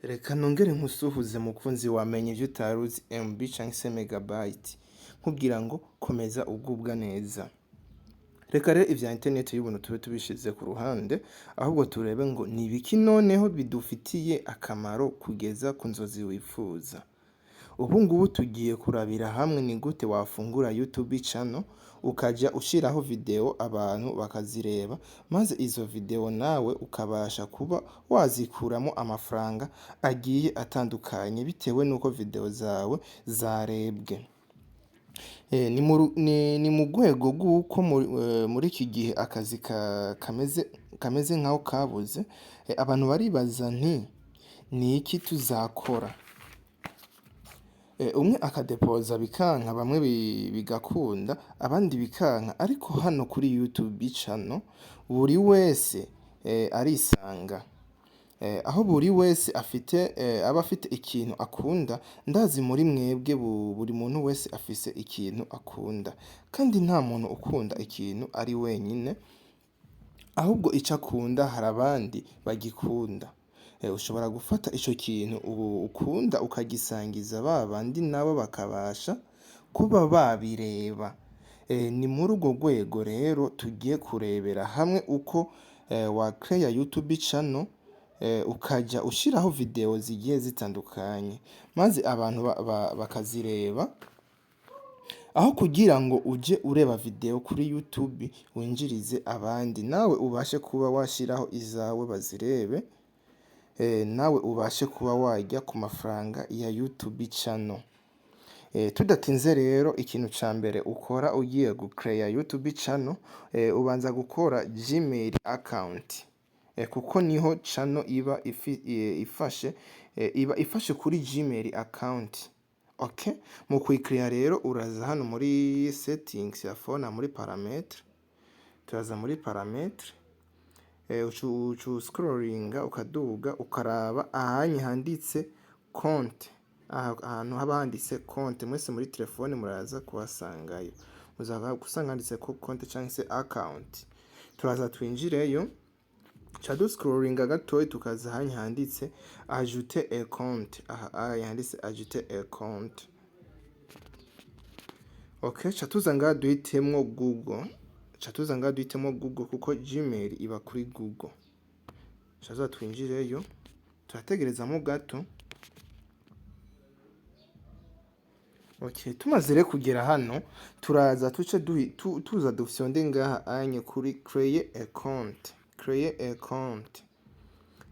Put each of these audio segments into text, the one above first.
Reka nongere nkusuhuze mukunzi wamenye ivyo utaruzi MB canke se megabyte nkubwira ngo komeza ugubwa neza. Reka rero ivya internet y'ubuntu tube tubishize ku ruhande ahubwo turebe ngo ni ibiki noneho bidufitiye akamaro kugeza ku nzozi wifuza. Ubu ngubu tugiye kurabira hamwe ni gute wafungura YouTube channel ukaja ushiraho video abantu bakazireba maze izo video nawe ukabasha kuba wazikuramo amafaranga agiye atandukanye bitewe nuko video zawe zarebwe. Ni mu rwego rw'uko muri iki gihe akazi kameze nkaho kabuze, abantu baribaza nti ni iki tuzakora. Umwe akadepoza bikanka, bamwe bigakunda abandi bikanka, ariko hano kuri YouTube channel buri wese arisanga. Aho buri wese aba afite ikintu akunda, ndazi muri mwebwe buri muntu wese afise ikintu akunda, kandi nta muntu ukunda ikintu ari wenyine, ahubwo ico akunda hari abandi bagikunda. Ushobora gufata ico kintu ukunda ukagisangiza babandi nabo bakabasha kuba babireba. Ni muri urwo rwego rero tugiye kurebera hamwe uko wacreya YouTube channel ukaja ushiraho video zigiye zitandukanye maze abantu bakazireba, aho kugira ngo uje ureba video kuri YouTube winjirize abandi, nawe ubashe kuba washiraho izawe bazirebe, nawe ubashe kuba wajya ku mafaranga ya YouTube channel. Tudatinze rero, ikintu ca mbere ukora ugiye gucreya YouTube channel, ubanza gukora Gmail account, kuko niho channel iba ifashe kuri Gmail account. Okay, mu kuyicreya rero uraza hano muri settings ya phone, muri parametre, turaza muri parametre, ucu scrollinga ukaduga ukaraba ahanye handitse konte. Ahantu haba handitse konte mwese muri telefone muraza kuhasangayo, muzaga gusanga handitse ko konte cyangwa se account. Turaza twinjireyo, chadu scrollinga gatoyi tukaza ahanye handitse ajouter un compte. Handitse ajouter un compte. Okay, chatuza nga duhitemwo Google. Chatuza nga duhitemwo Google kuko Gmail iba kuri Google. Chaza twinjireyo, turategerezamo gato. Okay, tumaze rero kugera hano, turaza tuce tuza dufyonde ngaha anye kuri créer un compte. Créer un compte.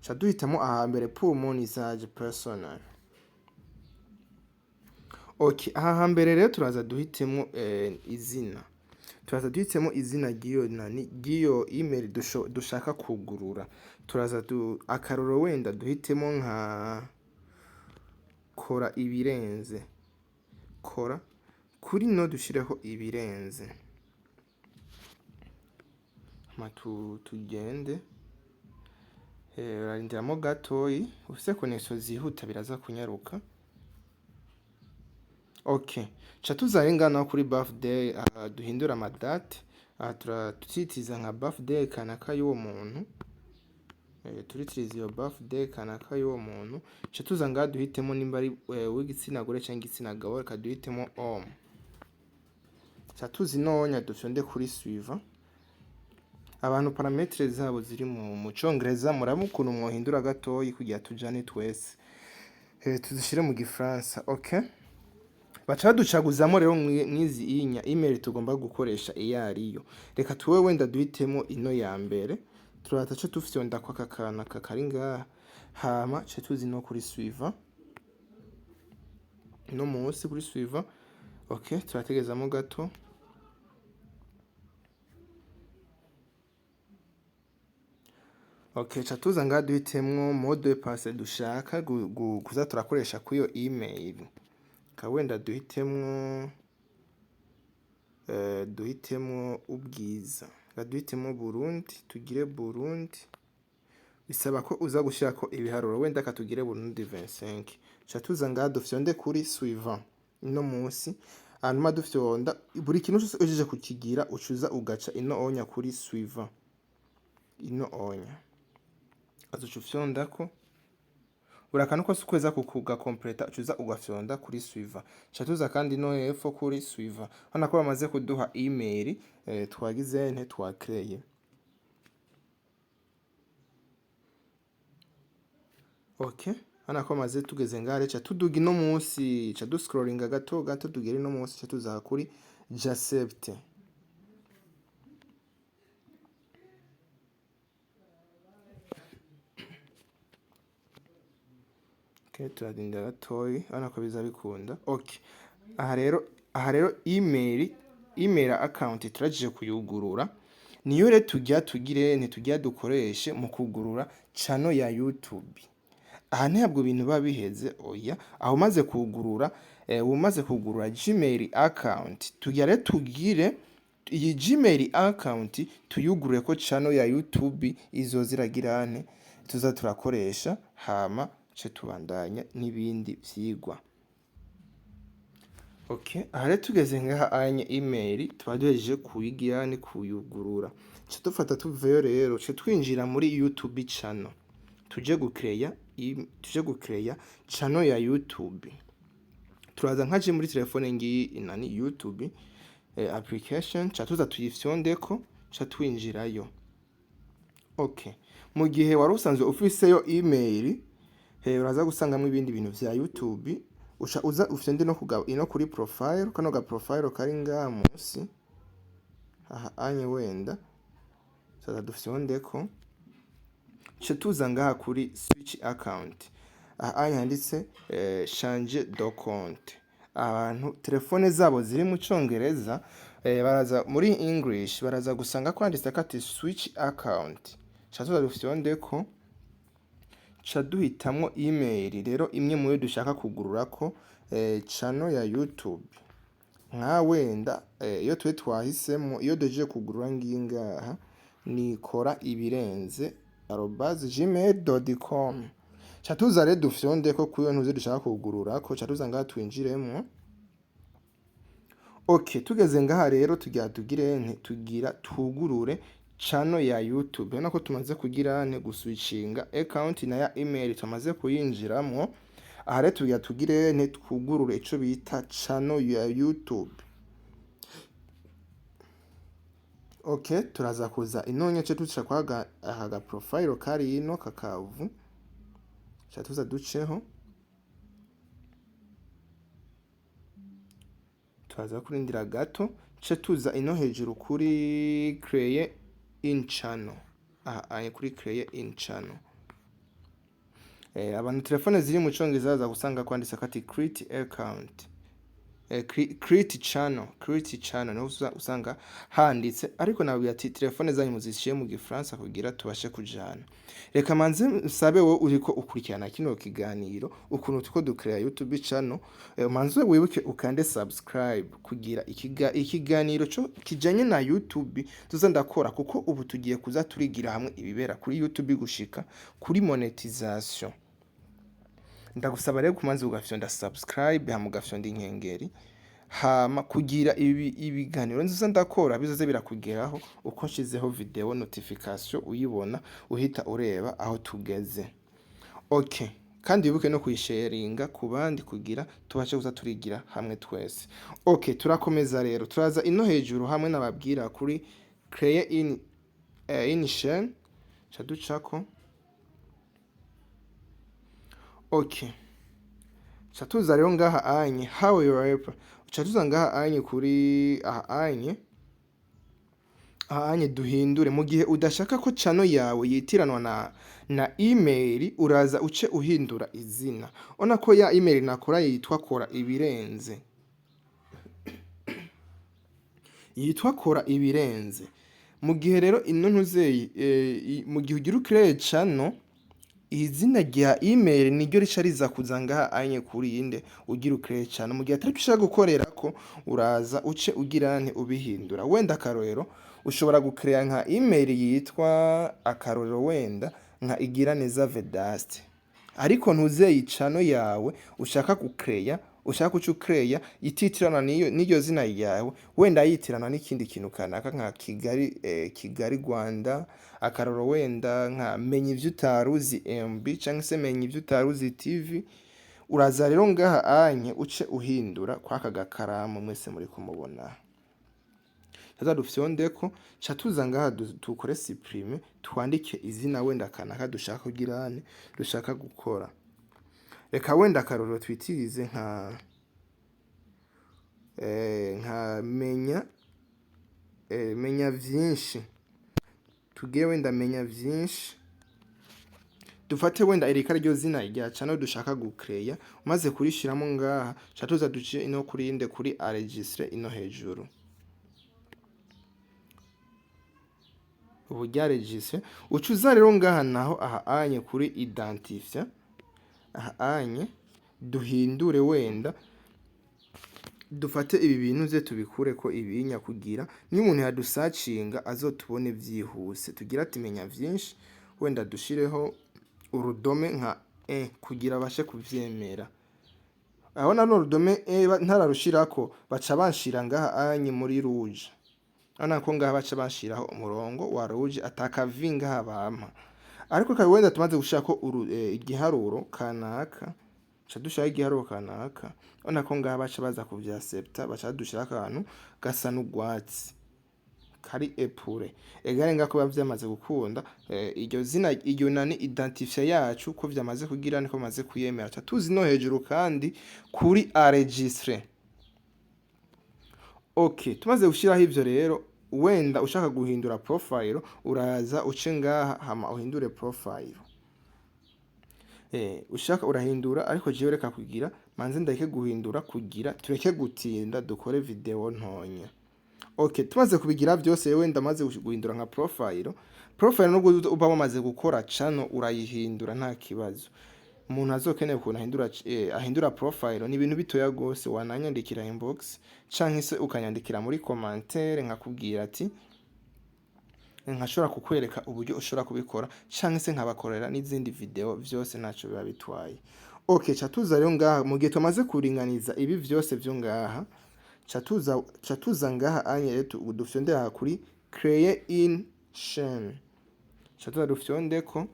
Cha duhitamo aha mbere pour mon usage personnel. Okay, aha mbere rero turaza duhitemo izina. Turaza duhitemo izina giyo email dushaka kugurura. Turaza akaroro wenda duhitemo nka kora ibirenze. Kora kuri no dushireho ibirenze. Tugende. Urarindiramo gatoyi, ufise connection zihuta biraza kunyaruka. Okay, cha tuzarengana kuri birthday, duhindura amadate, turatiza nka birthday kanaka y'uwo muntu. Turitiriza iyo birthday kanaka y'uwo muntu. Cha tuzanga duhitemo nimba ari w'igitsina gore cyangwa igitsina gabo, reka duhitemo homme. Cha tuzi nonya dufyonde kuri suivant. Abantu parametre zabo ziri mu Congereza, muramu ukuntu mwohindura gatoyi kugira tujane twese. Tuzishire mu Gifaransa. Okay, baca ducaguzamo rero mwizi inya email tugomba gukoresha iyo ariyo. Reka tuwe wenda duhitemo ino ya mbere, turataca tufyonda kwa kakana kakari ngaha, hama ce tuzi no kuri suivant, no munsi kuri suivant. Okay, turategezamo gato. Okay, cha tuza nga duhitemwo mode de passe dushaka kuza turakoresha kuyo email. Wenda duhitemo ubwiza. Duhitemo Burundi, tugire Burundi. Bisaba ko uza gushirako ibiharuro, wenda katugire Burundi 25. Cha tuza nga dufyonde kuri suivant ino munsi, hanyuma dufyonda buri kintu cyose ujeje kukigira ucuza ugaca ino onya kuri suivant. Ino onya azuca ufyondako urakana ko sukweza kugakompleta ucuza ugafyonda kuri suivant. Chatuza kandi no hepfo kuri suivant. Hano ko bamaze kuduha email twagize nte twakreye. Okay, hano ko maze tugeze ngare cha tuduga ino munsi cha du scrollinga gato gato tugere ino munsi cha tuza kuri Jaccept. Okay, turadinda gatoyi hano ko biza bikunda. Okay, aha rero email account turajije kuyugurura niyo rero tujya dukoreshe mu kugurura channel ya YouTube. Aha ntabwo bintu babiheze oya, aho maze kugurura umaze kugurura Gmail account tugire iyi Gmail account tuyugurure ko channel ya YouTube izo ziragirane tuza turakoresha hama ce tubandanya n'ibindi vyigwa. Okay, aha rero tugeze ngaha anye email twaduhejeje kuyigirane kuyugurura. Ce dufata tuveyo rero ce twinjira muri YouTube channel. Tuje gucreya channel ya YouTube. Turaza nkaje muri telefone ngiyi inani YouTube application chatuza tuyifyondeko cha twinjirayo. Okay, mu gihe wari usanzwe ufiseyo email uraza gusangamwe ibindi bintu vya YouTube uza ufyonde no ino kuri profile kano ga profile kari ngaha munsi aha anye wenda saza dufyondeko tuza ngaha kuri switch account aha anye handitse changer de compte. Abantu telefone zabo ziri mu Congereza baraza muri English baraza gusanga kwanditse kati switch account tuza dufyondeko cha duhitamwo email rero imwe muyo dushaka kugurura ko channel ya YouTube nka wenda iyo twe twahisemo iyo deje kugurura ngingaha nikora ibirenze @gmail.com. Chatuza rero dufyondeko kuyo ntuze dushaka kugurura ko chatuza ngaha twinjiremo. Okay, tugeze ngaha rero tugira tugurure channel ya YouTube. Nako tumaze kugira guswitchinga account na ya email tumaze kuyinjiramo. Aha rero tugire twugurure ico bita channel ya YouTube. Okay, turaza kuza inonye ce tuca kwaga aha profile kari ino kakavu. Chatuza duceho. Turaza kurindira gato ce tuza ino hejuru kuri create in channel. Aha kuri create in channel. Abantu telefone ziri mu Congereza za gusanga kwandisa kati create account. Create channel no usanga handitse ariko nawe ati telefone zanyu muzishiye mu Gifaransa kugira tubashe kujana. Reka manze msabe wo uriko ukurikirana kino kiganiro ukuntu tuko ducrea YouTube channel manze wibuke ukande subscribe kugira ikiganiro cyo kijanye na YouTube tuza ndakora kuko ubu tugiye kuza turigira hamwe ibibera kuri YouTube gushika kuri monetization. Ndagusaba rero kumanze ugafyonda subscribe hama ugafyonda inkengeri hama kugira ibiganiro nziza ndakora bizoze birakugeraho uko nshizeho video notification uyibona uhita ureba aho tugeze. Okay, kandi wibuke no kuyisharinga ku bandi kugira tubashe kuza turigira hamwe twese. Okay, turakomeza rero turaza ino hejuru hamwe nababwira kuri create in chain chaducako. Okay, chatuza rero ngaha anye how you are chatuza ngaha anye kuri anye duhindure mu gihe udashaka ko channel yawe yitiranwa na email uraza uce uhindura izina. Ona ko ya email nakora yitwa kora ibirenze. Yitwa kora ibirenze. Mu gihe rero ino ntuzeye mu gihe ugira create channel izina rya email niryo rishariza kuzanga anye kuri inde ugira create channel mu gihe atari ushaka gukorera ko uraza uce ugirane ubihindura. Wenda akarorero ushobora gucrea nka email yitwa akarorero wenda nka igira neza Vedaste ariko ntuzeye channel yawe ushaka gucrea ushaka kuca ucreya ititirana n'iryo zina ryawe, wenda yitirana n'ikindi kintu kanaka nka Kigali Rwanda, akaroro wenda nka menya ivyo utaruzi MB canke se menya ivyo utaruzi TV. Uraza rero ngaha anye uce uhindura kwaka gakaramu mwese muri kumubona. Haza dufyondeko ca tuza ngaha tukore supprime, twandike izina wenda kanaka dushaka kugirane, dushaka gukora. Reka wenda akarorero twitirize nka menya vyinshi. Tugiye wenda menya vyinshi. Dufate wenda irika ryo zina rya channel dushaka gucreya, umaze kurishiramo ngaha ca tuza duce ino kurinde kuri enregistre ino hejuru. Ubu ryaregistre ucuza rero ngaha naho aha anye kuri identifier, aha anye duhindure wenda dufate ibi bintu ze tubikure ko ibinya kugira ni umuntu yadusacinga azotubone vyihuse. Tugira ati menya vyinshi, wenda dushireho urudome nka kugira bashe kuvyemera. Aho nano urudome ntararushirako baca banshira ngaha anye muri rouge. Ana ko ngaha baca banshiraho umurongo wa rouge atakavinga habampa. Ariko kabi wenda tumaze gushaka igiharuro kanaka, ca dushaka igiharuro kanaka, ona ko ngaha baca baza kuvyaccepta, baca dushaka ahantu gasa n'ugwatsi kari epure. Egare ngako bavyamaze gukunda, iryo zina iryo nani identifier yacu ko vyamaze kugira niko maze kuyemera. Ca tuzi no hejuru kandi kuri enregistrer. Okay, tumaze gushiraho ivyo rero, wenda ushaka guhindura profile uraza uce ngaha hama uhindure profile. Ushaka urahindura, ariko jewe reka kugira manze ndake guhindura kugira tureke gutinda dukore video ntonya. Okay, tumaze kubigira byose wenda maze guhindura nka profile. Profile nubwo uba wamaze gukora channel urayihindura nta kibazo. Umuntu azokeneye ukuntu ahindura profile ni ibintu bitoya gose, wananyandikira inbox canke se ukanyandikira muri commentaire nkakubwira ati nkashobora kukwereka uburyo ushobora kubikora, canke se nkabakorera n'izindi video vyose naco biba bitwaye. Okay, ca tuza rero ngaha mu gihe tumaze kuringaniza ibi vyose vyo ngaha, ca tuza ngaha anye rero dufyonde aha kuri create in chain. Ca tuza dufyondeko.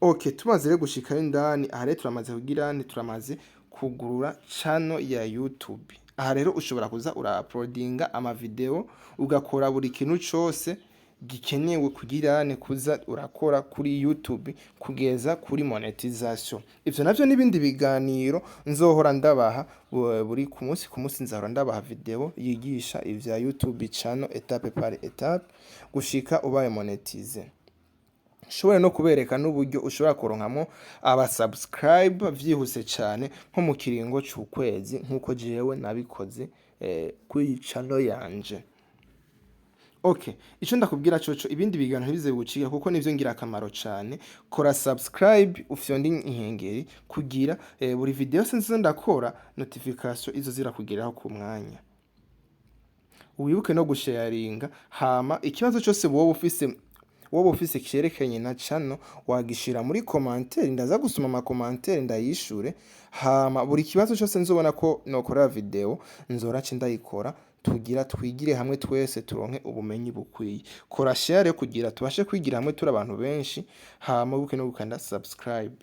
Okay, tumaze rero gushika indani, aha rero turamaze kugira turamaze kugurura channel ya YouTube. Aha rero ushobora kuza ura-uploadinga ama video, ugakora buri kintu cose gikenewe kugira kuza urakora kuri YouTube kugeza kuri monetization. Ivyo navyo n'ibindi biganiro nzohora ndabaha buri ku munsi nzahora ndabaha video yigisha ivya YouTube channel etape par etape gushika ubaye monetize. Shobora no kubereka n'uburyo ushobora kuronkamo aba subscribe vyihuse cyane nko mu kiringo c'ukwezi nkuko jewe nabikoze kuri channel yanje. Okay, ico ndakubwira coco ibindi biganiro bize gucika kuko nivyo ngira akamaro cyane. Kora subscribe ufyonde inkengeri kugira buri video sense ndakora notification izo zirakugeraho ku mwanya. Wibuke no gusharinga, hama ikibazo cyose wowe ufise cyerekanye na channel wagishira muri commentaire, ndaza gusoma ama commentaire ndayishure. Hama buri kibazo cyose nzobona ko nokora video nzorace ndayikora, tugira twigire hamwe twese turonke ubumenyi bukwiye. Kora share kugira tubashe kwigira hamwe turi abantu benshi. Hama wibuke no gukanda subscribe.